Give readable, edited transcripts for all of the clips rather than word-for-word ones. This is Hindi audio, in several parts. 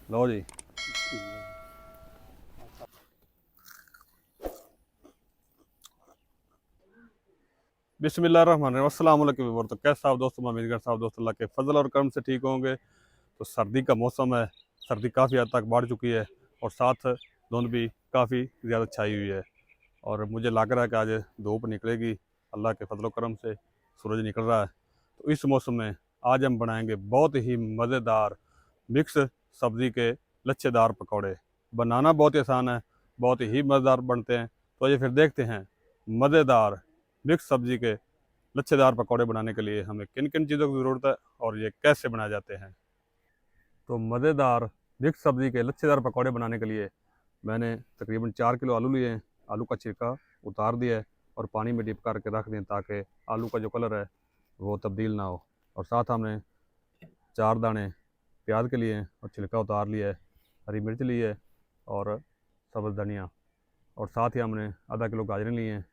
लो जी। बिस्मिल्लाहिर्रहमानिर्रहीम। अस्सलाम वालेकुम। तो कैसे आप दोस्तों, मैं उम्मीद करता हूँ दोस्त अल्लाह के फजल और करम से ठीक होंगे। तो सर्दी का मौसम है, सर्दी काफ़ी हद तक बढ़ चुकी है और साथ धुंध भी काफ़ी ज़्यादा छाई हुई है। और मुझे लग रहा है कि आज धूप निकलेगी, अल्लाह के फजल करम से सूरज निकल रहा है। तो इस मौसम में आज हम बनाएंगे बहुत ही मज़ेदार मिक्स सब्ज़ी के लच्छेदार पकौड़े। बनाना बहुत ही आसान है, बहुत ही मज़ेदार बनते हैं। तो ये फिर देखते हैं मज़ेदार मिक्स सब्ज़ी के लच्छेदार पकौड़े बनाने के लिए हमें किन किन चीज़ों की ज़रूरत है और ये कैसे बनाए जाते हैं। तो मज़ेदार मिक्स सब्ज़ी के लच्छेदार पकौड़े बनाने के लिए मैंने तकरीबन 4 किलो आलू लिए हैं। आलू का छिलका उतार दिया है और पानी में डिप करके रख दें ताकि आलू का जो कलर है वो तब्दील ना हो। और साथ हमने 4 दाने प्याज के लिए हैं और छिलका उतार लिया है। हरी मिर्च ली है और सब्ज़ धनिया। और साथ ही हमने आधा किलो गाजरें लिए हैं।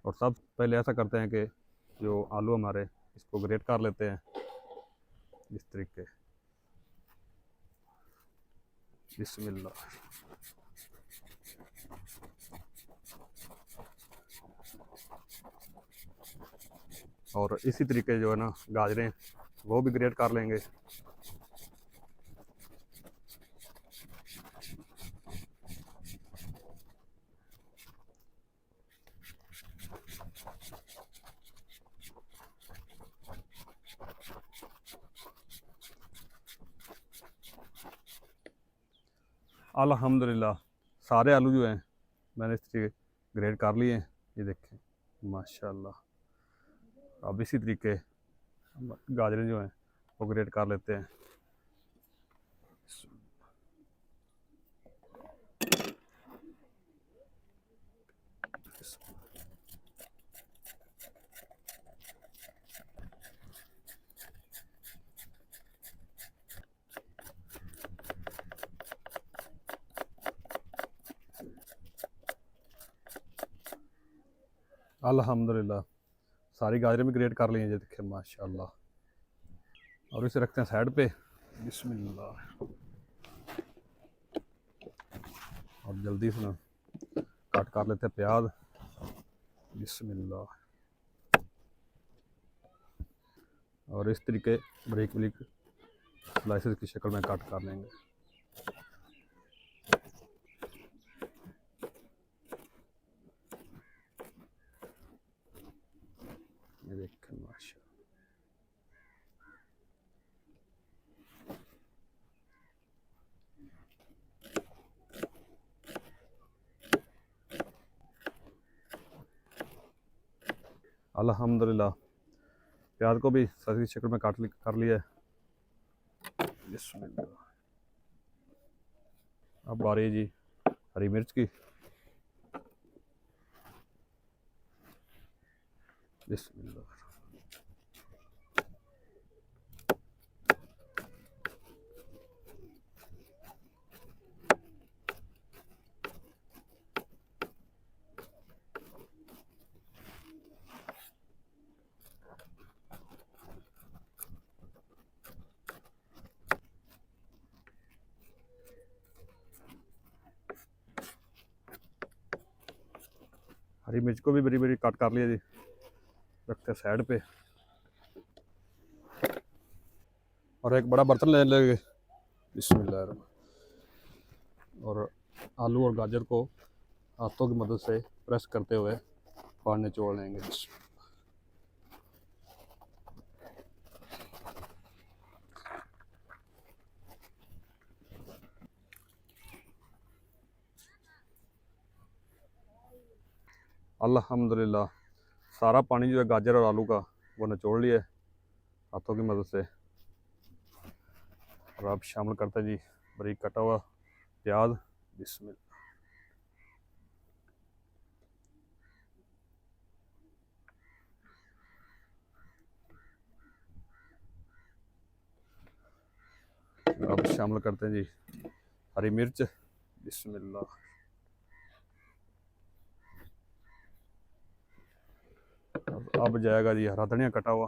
और सब पहले ऐसा करते हैं कि जो आलू हमारे इसको ग्रेट कर लेते हैं इस तरीके। बिस्मिल्लाह। और इसी तरीके जो है ना गाजरें वो भी ग्रेट कर लेंगे। अल्हम्दुलिल्लाह सारे आलू जो हैं मैंने इस तरीके ग्रेट कर लिए हैं, ये देखें माशाल्लाह। अब इसी तरीके गाजरें जो हैं वो ग्रेट कर लेते हैं। अल्हम्दुलिल्लाह सारी गाजरें भी ग्रेट कर ली हैं, ये देखें माशाल्लाह। और इसे रखते हैं साइड पे। बिस्मिल्लाह। और जल्दी से ना काट कर लेते हैं प्याज। बिस्मिल्लाह। और इस तरीके बारीक बारीक स्लाइसेस की शक्ल में काट कर लेंगे। ये देखें माशा। अल्हम्दुलिल्लाह प्याज को भी सही शक्ल में कर लिया है। बिस्मिल्लाह। अब बारी है जी हरी मिर्च की। बिस्मिल्लाह। हरी मिर्च को भी बड़ी बड़ी काट कर लिया जी, रखते हैं साइड पे। और एक बड़ा बर्तन ले लेंगे। बिस्मिल्लाह। और आलू और गाजर को हाथों की मदद से प्रेस करते हुए पानी निचोड़ लेंगे। अल्हम्दुलिल्लाह सारा पानी जो है गाजर और आलू का वो निचोड़ लिया है हाथों की मदद से। और अब शामिल करते हैं जी बारीक कटा हुआ प्याज। बिस्मिल्लाह। अब शामिल करते हैं जी हरी मिर्च। बिस्मिल्लाह। अब जाएगा जी हरा धनिया कटा हुआ।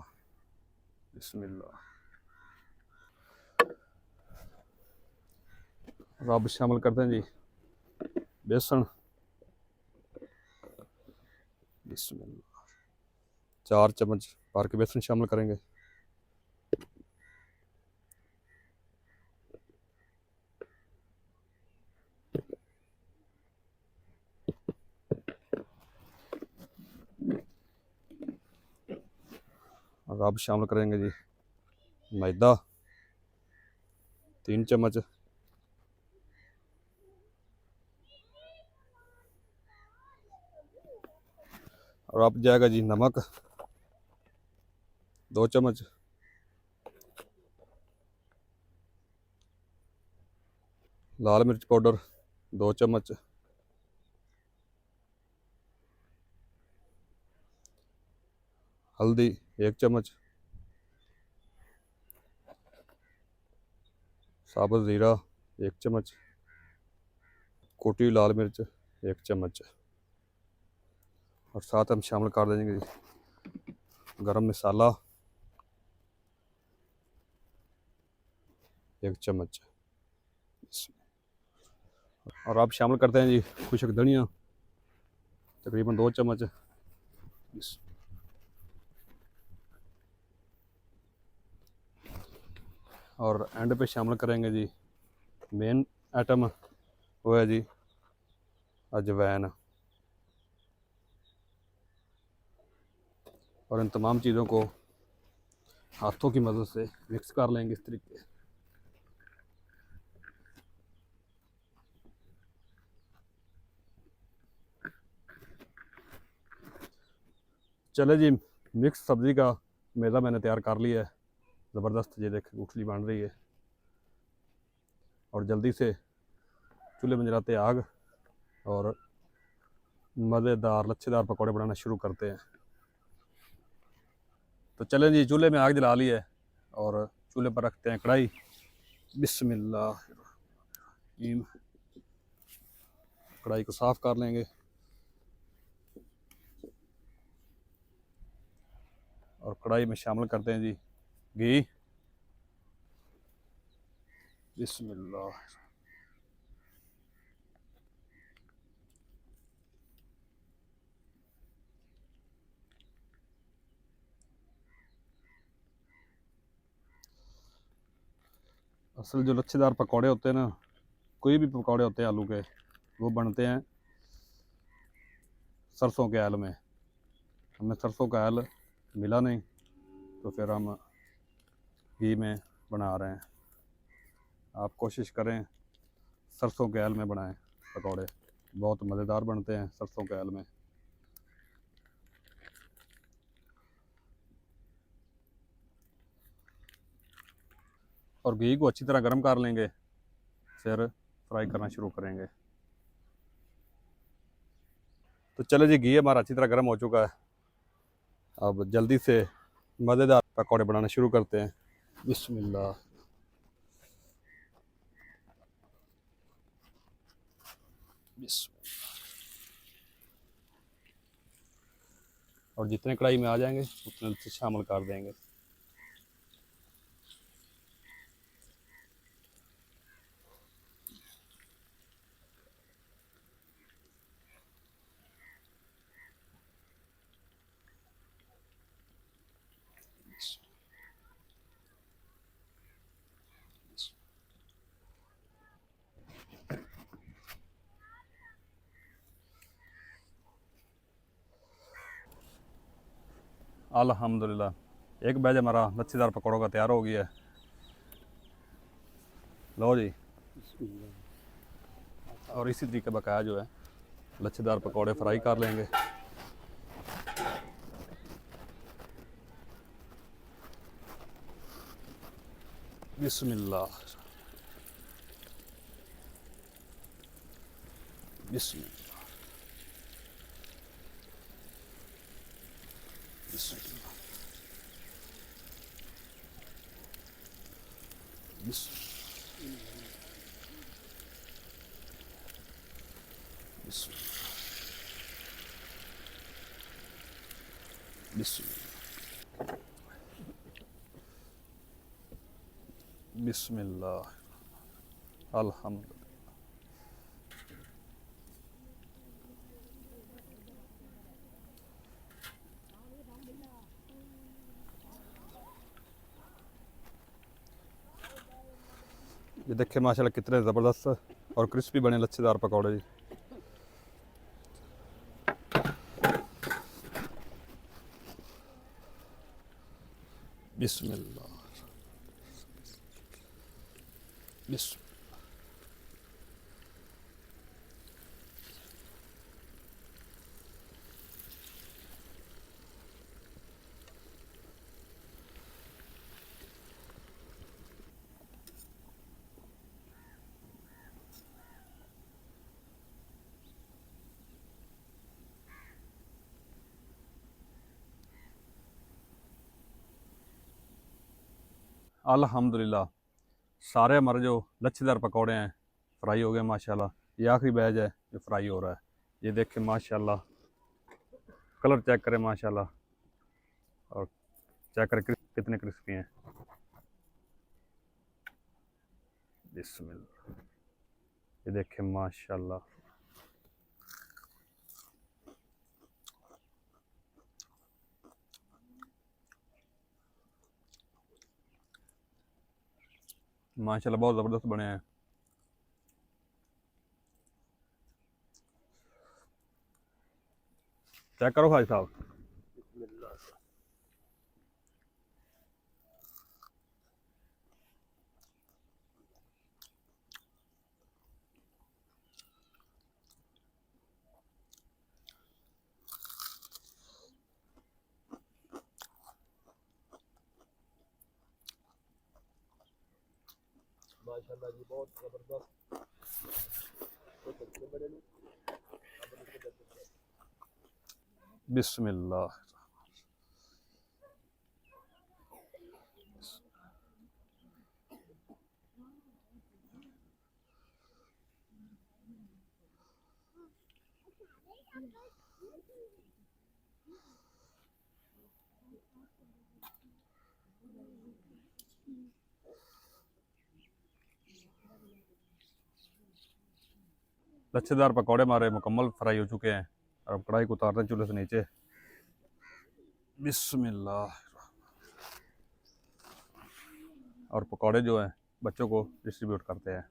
बिस्मिल्लाह। अब शामिल करते हैं जी बेसन, बिस्मिल्लाह। 4 चम्मच भर के बेसन शामिल करेंगे। और अब शामिल करेंगे जी मैदा, 3 चम्मच। और अब जाएगा जी नमक, 2 चम्मच। लाल मिर्च पाउडर, 2 चम्मच। हल्दी, 1 चम्मच। साबुत ज़ीरा, 1 चम्मच। कुटी हुई लाल मिर्च, 1 चम्मच। और साथ हम शामिल कर देंगे गरम मसाला, 1 चम्मच। और आप शामिल करते हैं जी खुशक धनिया, तकरीबन 2 चम्मच। और एंड पे शामिल करेंगे जी मेन आइटम, वो है जी अजवैन। और इन तमाम चीज़ों को हाथों की मदद से मिक्स कर लेंगे इस तरीके। चले जी, मिक्स सब्ज़ी का मैदा मैंने तैयार कर लिया है। ज़बरदस्त ये देख गुठली बन रही है। और जल्दी से चूल्हे में जलाते आग और मज़ेदार लच्छेदार पकौड़े बनाना शुरू करते हैं। तो चलें जी, चूल्हे में आग जला ली है और चूल्हे पर रखते हैं कढ़ाई। बिस्मिल्लाह, कढ़ाई को साफ़ कर लेंगे। और कढ़ाई में शामिल करते हैं जी घी, बिस्मिल्लाह। असल जो लच्छेदार पकौड़े होते हैं ना, कोई भी पकौड़े होते हैं आलू के, वो बनते हैं सरसों के आयल में। हमें सरसों का आयल मिला नहीं, तो फिर हम घी में बना रहे हैं। आप कोशिश करें सरसों के आयल में बनाएं पकौड़े, बहुत मज़ेदार बनते हैं सरसों के आयल में। और घी को अच्छी तरह गर्म कर लेंगे, फिर फ्राई करना शुरू करेंगे। तो चलो जी, घी हमारा अच्छी तरह गर्म हो चुका है। अब जल्दी से मज़ेदार पकौड़े बनाना शुरू करते हैं। बिस्मिल्लाह, बिस्मिल्लाह। और जितने कढ़ाई में आ जाएंगे उतने से शामिल कर देंगे। अल्हम्दुलिल्लाह, एक बैच हमारा लच्छेदार पकौड़ों का तैयार हो गया है। लो जी। और इसी तरीके बकाया जो है लच्छेदार पकौड़े फ्राई कर लेंगे। बिस्मिल्लाह, बिस्मिल्लाह, बिस्मिल्लाह, बिस्मिल्लाह, बिस्मिल्लाह, बिस्मिल्लाह, अल्हम्दुलिल्लाह। ये देखिए माशाल्लाह कितने ज़बरदस्त और क्रिस्पी बने लच्छेदार पकौड़े जी। बिस्मिल्लाह बिस्मिल्लाह। अल्हम्दुलिल्लाह सारे हमारे जो लच्छेदार पकौड़े हैं फ्राई हो गए माशाल्लाह। ये आखिरी बैच है जो फ्राई हो रहा है। ये देखें माशाल्लाह, कलर चेक करें माशाल्लाह, और चेक करें कितने क्रिस्पी हैं। बिस्मिल्लाह। ये देखें माशाल्लाह। माशाल्लाह बहुत ज़बरदस्त बने हैं। चेक करो भाई साहब। माशाल्लाह जी बहुत ज़बरदस्त। बिस्मिल्लाह। लच्छेदार पकौड़े हमारे मुकम्मल फ्राई हो चुके हैं और अब कढ़ाई को उतारते हैं चूल्हे से नीचे। बिस्मिल्लाह। और पकौड़े जो हैं बच्चों को डिस्ट्रीब्यूट करते हैं।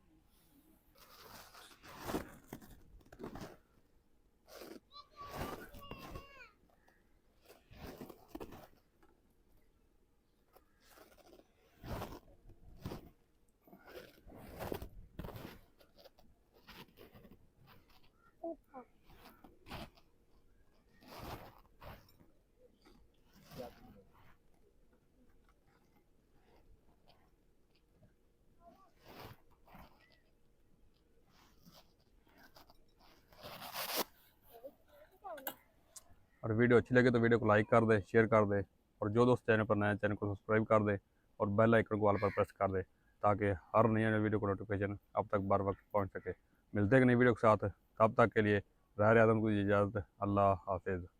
और वीडियो अच्छी लगे तो वीडियो को लाइक कर दे, शेयर कर दे, और जो दोस्त चैनल पर नए चैनल को सब्सक्राइब कर दे और बेल आइकन को ऑल पर प्रेस कर दे ताकि हर नई वीडियो को नोटिफिकेशन अब तक बार वक्त पहुंच सके। मिलते हैं एक नई वीडियो के साथ, तब तक के लिए ज़ाहिर आदम को इजाज़त। अल्लाह हाफिज़।